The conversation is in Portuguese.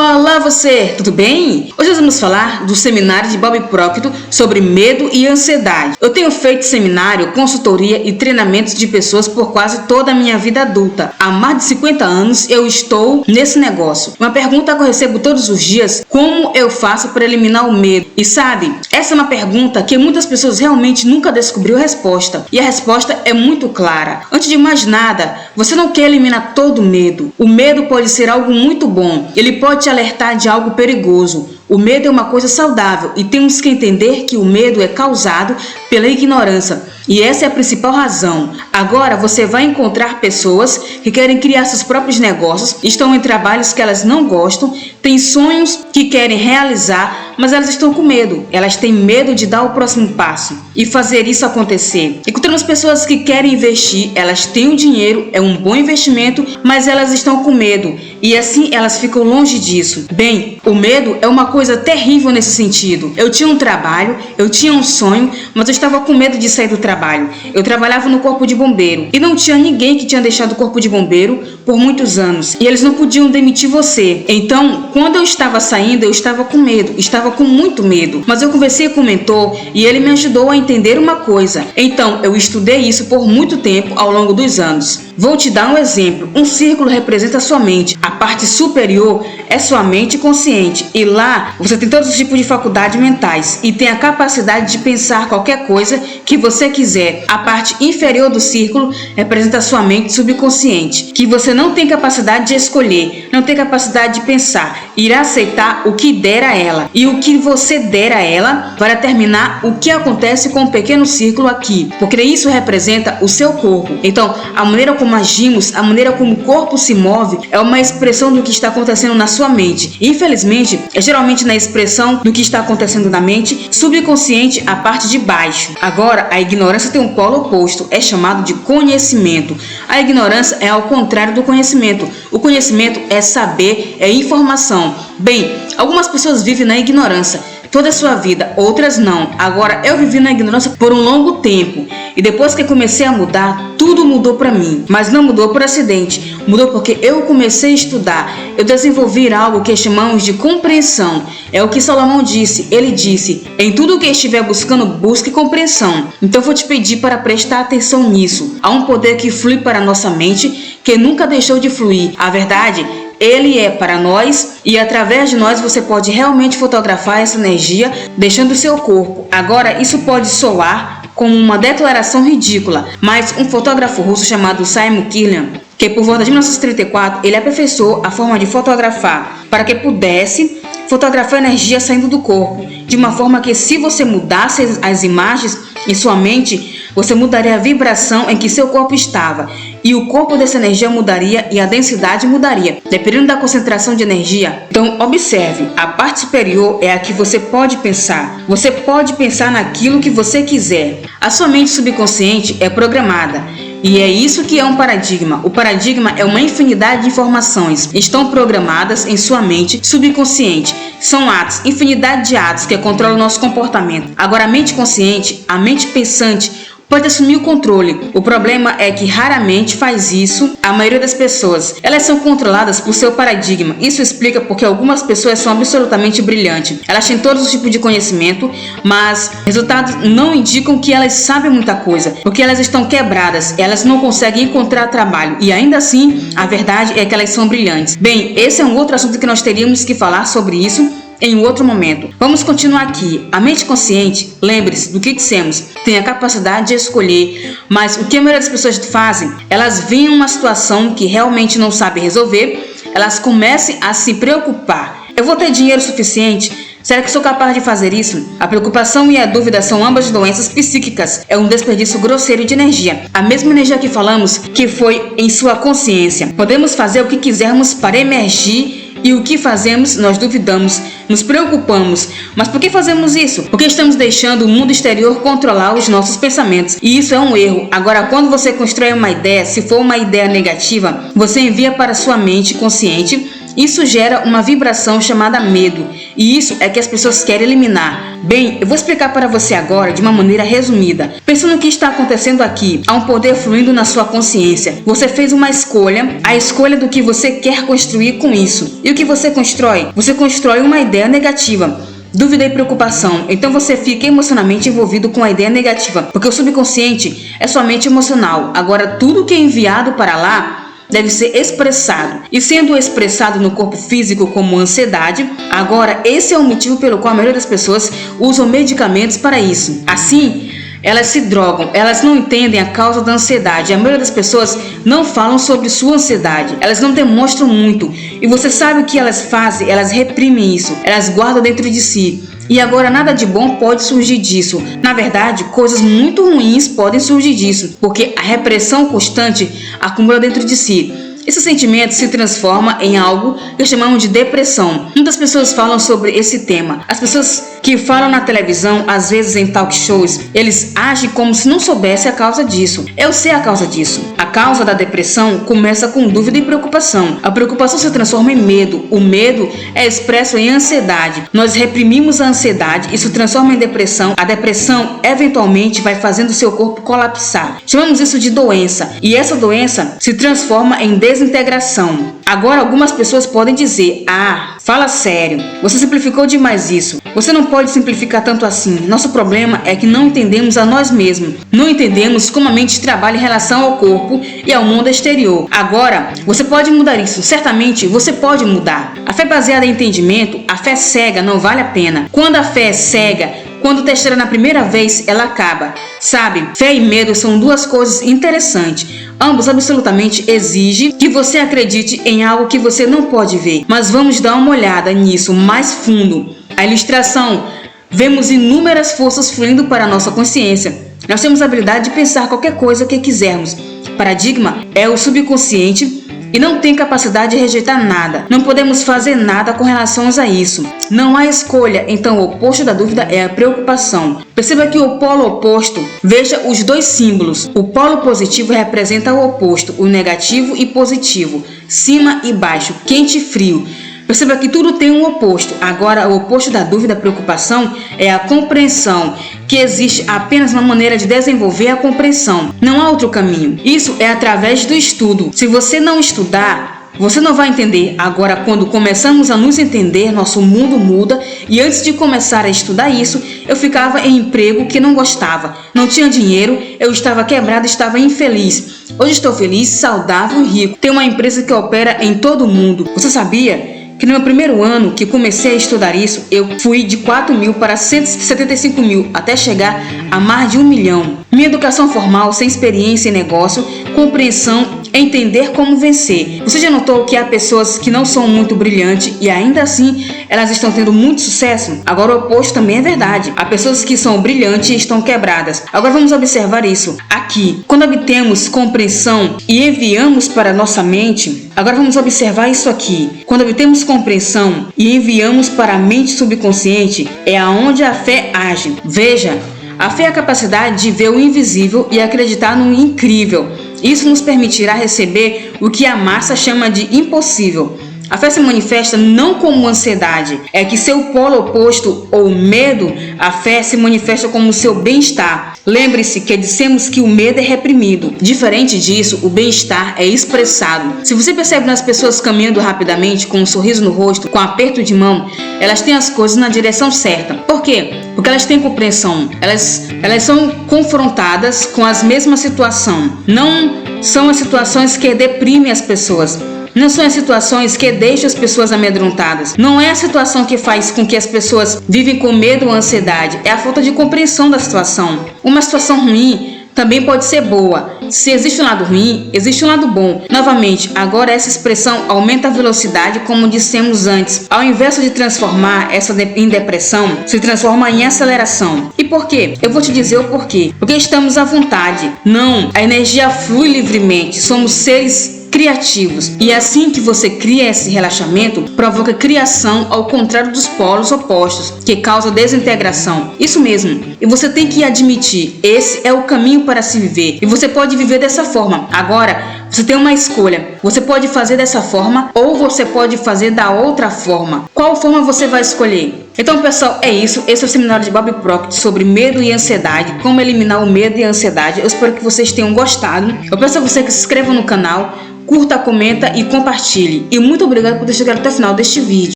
Olá você, tudo bem? Hoje nós vamos falar do seminário de Bob Proctor sobre medo e ansiedade. Eu tenho feito seminário, consultoria e treinamentos de pessoas por quase toda a minha vida adulta. Há mais de 50 anos eu estou nesse negócio. Uma pergunta que eu recebo todos os dias: como eu faço para eliminar o medo? E sabe, essa é uma pergunta que muitas pessoas realmente nunca descobriu a resposta. E a resposta é muito clara. Antes de mais nada, você não quer eliminar todo o medo. O medo pode ser algo muito bom. Ele pode te alertar de algo perigoso. O medo é uma coisa saudável e temos que entender que o medo é causado pela ignorância. E essa é a principal razão. Agora você vai encontrar pessoas que querem criar seus próprios negócios, estão em trabalhos que elas não gostam, têm sonhos que querem realizar, mas elas estão com medo. Elas têm medo de dar o próximo passo e fazer isso acontecer. Encontramos pessoas que querem investir, elas têm o dinheiro, é um bom investimento, mas elas estão com medo e assim elas ficam longe disso. Bem, o medo é uma coisa terrível nesse sentido. Eu tinha um trabalho, eu tinha um sonho, mas eu estava com medo de sair do trabalho. Eu trabalhava no corpo de bombeiro e não tinha ninguém que tinha deixado o corpo de bombeiro por muitos anos e eles não podiam demitir você. Então, quando eu estava saindo, eu estava com medo, estava com muito medo, mas eu conversei com o mentor e ele me ajudou a entender uma coisa. Então, eu estudei isso por muito tempo ao longo dos anos. Vou te dar um exemplo. Um círculo representa a sua mente. A parte superior é sua mente consciente e lá você tem todos os tipos de faculdades mentais e tem a capacidade de pensar qualquer coisa que você quiser. A parte inferior do círculo representa a sua mente subconsciente, que você não tem capacidade de escolher, não tem capacidade de pensar, irá aceitar o que der a ela e o que você der a ela vai determinar o que acontece com o pequeno círculo aqui, porque isso representa o seu corpo. Então, a maneira como agimos, a maneira como o corpo se move é uma expressão do que está acontecendo na sua mente. Infelizmente, é geralmente na expressão do que está acontecendo na mente subconsciente, a parte de baixo. Agora, a ignorância tem um polo oposto, é chamado de conhecimento. A ignorância é ao contrário do conhecimento. O conhecimento é saber, é informação. Bem, algumas pessoas vivem na ignorância toda a sua vida, outras não. Agora, eu vivi na ignorância por um longo tempo e depois que comecei a mudar, tudo mudou para mim. Mas não mudou por acidente, mudou porque eu comecei a estudar. Eu desenvolvi algo que chamamos de compreensão. É o que Salomão disse. Ele disse: em tudo que estiver buscando, busque compreensão. Então eu vou te pedir para prestar atenção nisso. Há um poder que flui para a nossa mente que nunca deixou de fluir. A verdade, ele é para nós e através de nós você pode realmente fotografar essa energia deixando o seu corpo. Agora, isso pode soar como uma declaração ridícula, mas um fotógrafo russo chamado Simon Kilian, que por volta de 1934 ele aperfeiçoou a forma de fotografar para que pudesse fotografar a energia saindo do corpo, de uma forma que se você mudasse as imagens em sua mente, você mudaria a vibração em que seu corpo estava e o corpo dessa energia mudaria e a densidade mudaria, dependendo da concentração de energia. Então observe, a parte superior é a que você pode pensar. Você pode pensar naquilo que você quiser. A sua mente subconsciente é programada. E é isso que é um paradigma. O paradigma é uma infinidade de informações. Estão programadas em sua mente subconsciente. São atos, infinidade de atos que controlam o nosso comportamento. Agora, a mente consciente, a mente pensante, pode assumir o controle. O problema é que raramente faz isso a maioria das pessoas. Elas são controladas por seu paradigma. Isso explica porque algumas pessoas são absolutamente brilhantes. Elas têm todos os tipos de conhecimento, mas resultados não indicam que elas sabem muita coisa, porque elas estão quebradas, elas não conseguem encontrar trabalho e ainda assim a verdade é que elas são brilhantes. Bem, esse é um outro assunto que nós teríamos que falar sobre isso em outro momento. Vamos continuar aqui. A mente consciente, lembre-se do que dissemos, tem a capacidade de escolher, mas o que a maioria das pessoas fazem? Elas veem uma situação que realmente não sabem resolver, elas começam a se preocupar. Eu vou ter dinheiro suficiente? Será que sou capaz de fazer isso? A preocupação e a dúvida são ambas doenças psíquicas. É um desperdício grosseiro de energia. A mesma energia que falamos que foi em sua consciência. Podemos fazer o que quisermos para emergir e o que fazemos, nós duvidamos, nos preocupamos. Mas por que fazemos isso? Porque estamos deixando o mundo exterior controlar os nossos pensamentos. E isso é um erro. Agora, quando você constrói uma ideia, se for uma ideia negativa, você envia para sua mente consciente Isso gera uma vibração chamada medo, e isso é que as pessoas querem eliminar. Bem, eu vou explicar para você agora de uma maneira resumida. Pensando no que está acontecendo aqui, há um poder fluindo na sua consciência. Você fez uma escolha, a escolha do que você quer construir com isso. E o que você constrói? Você constrói uma ideia negativa, dúvida e preocupação. Então você fica emocionalmente envolvido com a ideia negativa, porque o subconsciente é somente emocional. Agora, tudo que é enviado para lá deve ser expressado. E sendo expressado no corpo físico como ansiedade, agora esse é o motivo pelo qual a maioria das pessoas usam medicamentos para isso. Assim, elas se drogam, elas não entendem a causa da ansiedade. A maioria das pessoas não falam sobre sua ansiedade, elas não demonstram muito. E você sabe o que elas fazem? Elas reprimem isso, elas guardam dentro de si. E agora nada de bom pode surgir disso. Na verdade, coisas muito ruins podem surgir disso, porque a repressão constante acumula dentro de si. Esse sentimento se transforma em algo que chamamos de depressão. Muitas pessoas falam sobre esse tema. As pessoas que falam na televisão, às vezes em talk shows, eles agem como se não soubessem a causa disso. Eu sei a causa disso. A causa da depressão começa com dúvida e preocupação. A preocupação se transforma em medo. O medo é expresso em ansiedade. Nós reprimimos a ansiedade, isso transforma em depressão. A depressão eventualmente vai fazendo seu corpo colapsar. Chamamos isso de doença. E essa doença se transforma em desintegração. Agora algumas pessoas podem dizer: fala sério, você simplificou demais isso. Você não pode simplificar tanto assim. Nosso problema é que não entendemos a nós mesmos. Não entendemos como a mente trabalha em relação ao corpo e ao mundo exterior. Agora, você pode mudar isso. Certamente você pode mudar. A fé baseada em entendimento, a fé cega não vale a pena. Quando a fé é cega, quando testada na primeira vez, ela acaba. Sabe, fé e medo são duas coisas interessantes. Ambos absolutamente exigem que você acredite em algo que você não pode ver. Mas vamos dar uma olhada nisso mais fundo. A ilustração. Vemos inúmeras forças fluindo para a nossa consciência. Nós temos a habilidade de pensar qualquer coisa que quisermos. Paradigma é o subconsciente e não tem capacidade de rejeitar nada. Não podemos fazer nada com relação a isso. Não há escolha, então o oposto da dúvida é a preocupação. Perceba que o polo oposto, veja os dois símbolos. O polo positivo representa o oposto, o negativo e positivo, cima e baixo, quente e frio. Perceba que tudo tem um oposto. Agora, o oposto da dúvida e preocupação é a compreensão, que existe apenas uma maneira de desenvolver a compreensão. Não há outro caminho. Isso é através do estudo. Se você não estudar, você não vai entender. Agora, quando começamos a nos entender, nosso mundo muda. E antes de começar a estudar isso, eu ficava em emprego que não gostava. Não tinha dinheiro, eu estava quebrado, estava infeliz. Hoje estou feliz, saudável e rico. Tenho uma empresa que opera em todo o mundo. Você sabia que no meu primeiro ano que comecei a estudar isso, eu fui de 4 mil para 175 mil, até chegar a mais de 1 milhão. Minha educação formal, sem experiência em negócio, compreensão, entender como vencer. Você já notou que há pessoas que não são muito brilhantes e ainda assim elas estão tendo muito sucesso? Agora o oposto também é verdade. Há pessoas que são brilhantes e estão quebradas. Agora vamos observar isso aqui. Quando obtemos compreensão e enviamos para nossa mente, agora vamos observar isso aqui. Quando obtemos compreensão e enviamos para a mente subconsciente, é aonde a fé age. Veja, a fé é a capacidade de ver o invisível e acreditar no incrível. Isso nos permitirá receber o que a massa chama de impossível. A fé se manifesta não como ansiedade, é que seu polo oposto ou medo, a fé se manifesta como seu bem-estar. Lembre-se que dissemos que o medo é reprimido. Diferente disso, o bem-estar é expressado. Se você percebe nas pessoas caminhando rapidamente, com um sorriso no rosto, com um aperto de mão, elas têm as coisas na direção certa. Por quê? Porque elas têm compreensão. Elas são confrontadas com as mesmas situações. Não são as situações que deprimem as pessoas. Não são as situações que deixam as pessoas amedrontadas. Não é a situação que faz com que as pessoas vivem com medo ou ansiedade. É a falta de compreensão da situação. Uma situação ruim também pode ser boa. Se existe um lado ruim, existe um lado bom. Novamente, agora essa expressão aumenta a velocidade, como dissemos antes. Ao invés de transformar essa em depressão, se transforma em aceleração. E por quê? Eu vou te dizer o porquê. Porque estamos à vontade. Não, a energia flui livremente. Somos seres criativos. E assim que você cria esse relaxamento, provoca criação ao contrário dos polos opostos, que causa desintegração. Isso mesmo. E você tem que admitir, esse é o caminho para se viver. E você pode viver dessa forma. Agora, Você tem uma escolha. Você pode fazer dessa forma ou você pode fazer da outra forma. Qual forma você vai escolher? Então, pessoal, é isso. Esse é o seminário de Bobby Crockett sobre medo e ansiedade, como eliminar o medo e a ansiedade. Eu espero que vocês tenham gostado. Eu peço a você que se inscreva no canal, curta, comenta e compartilhe. E muito obrigado por ter chegado até o final deste vídeo.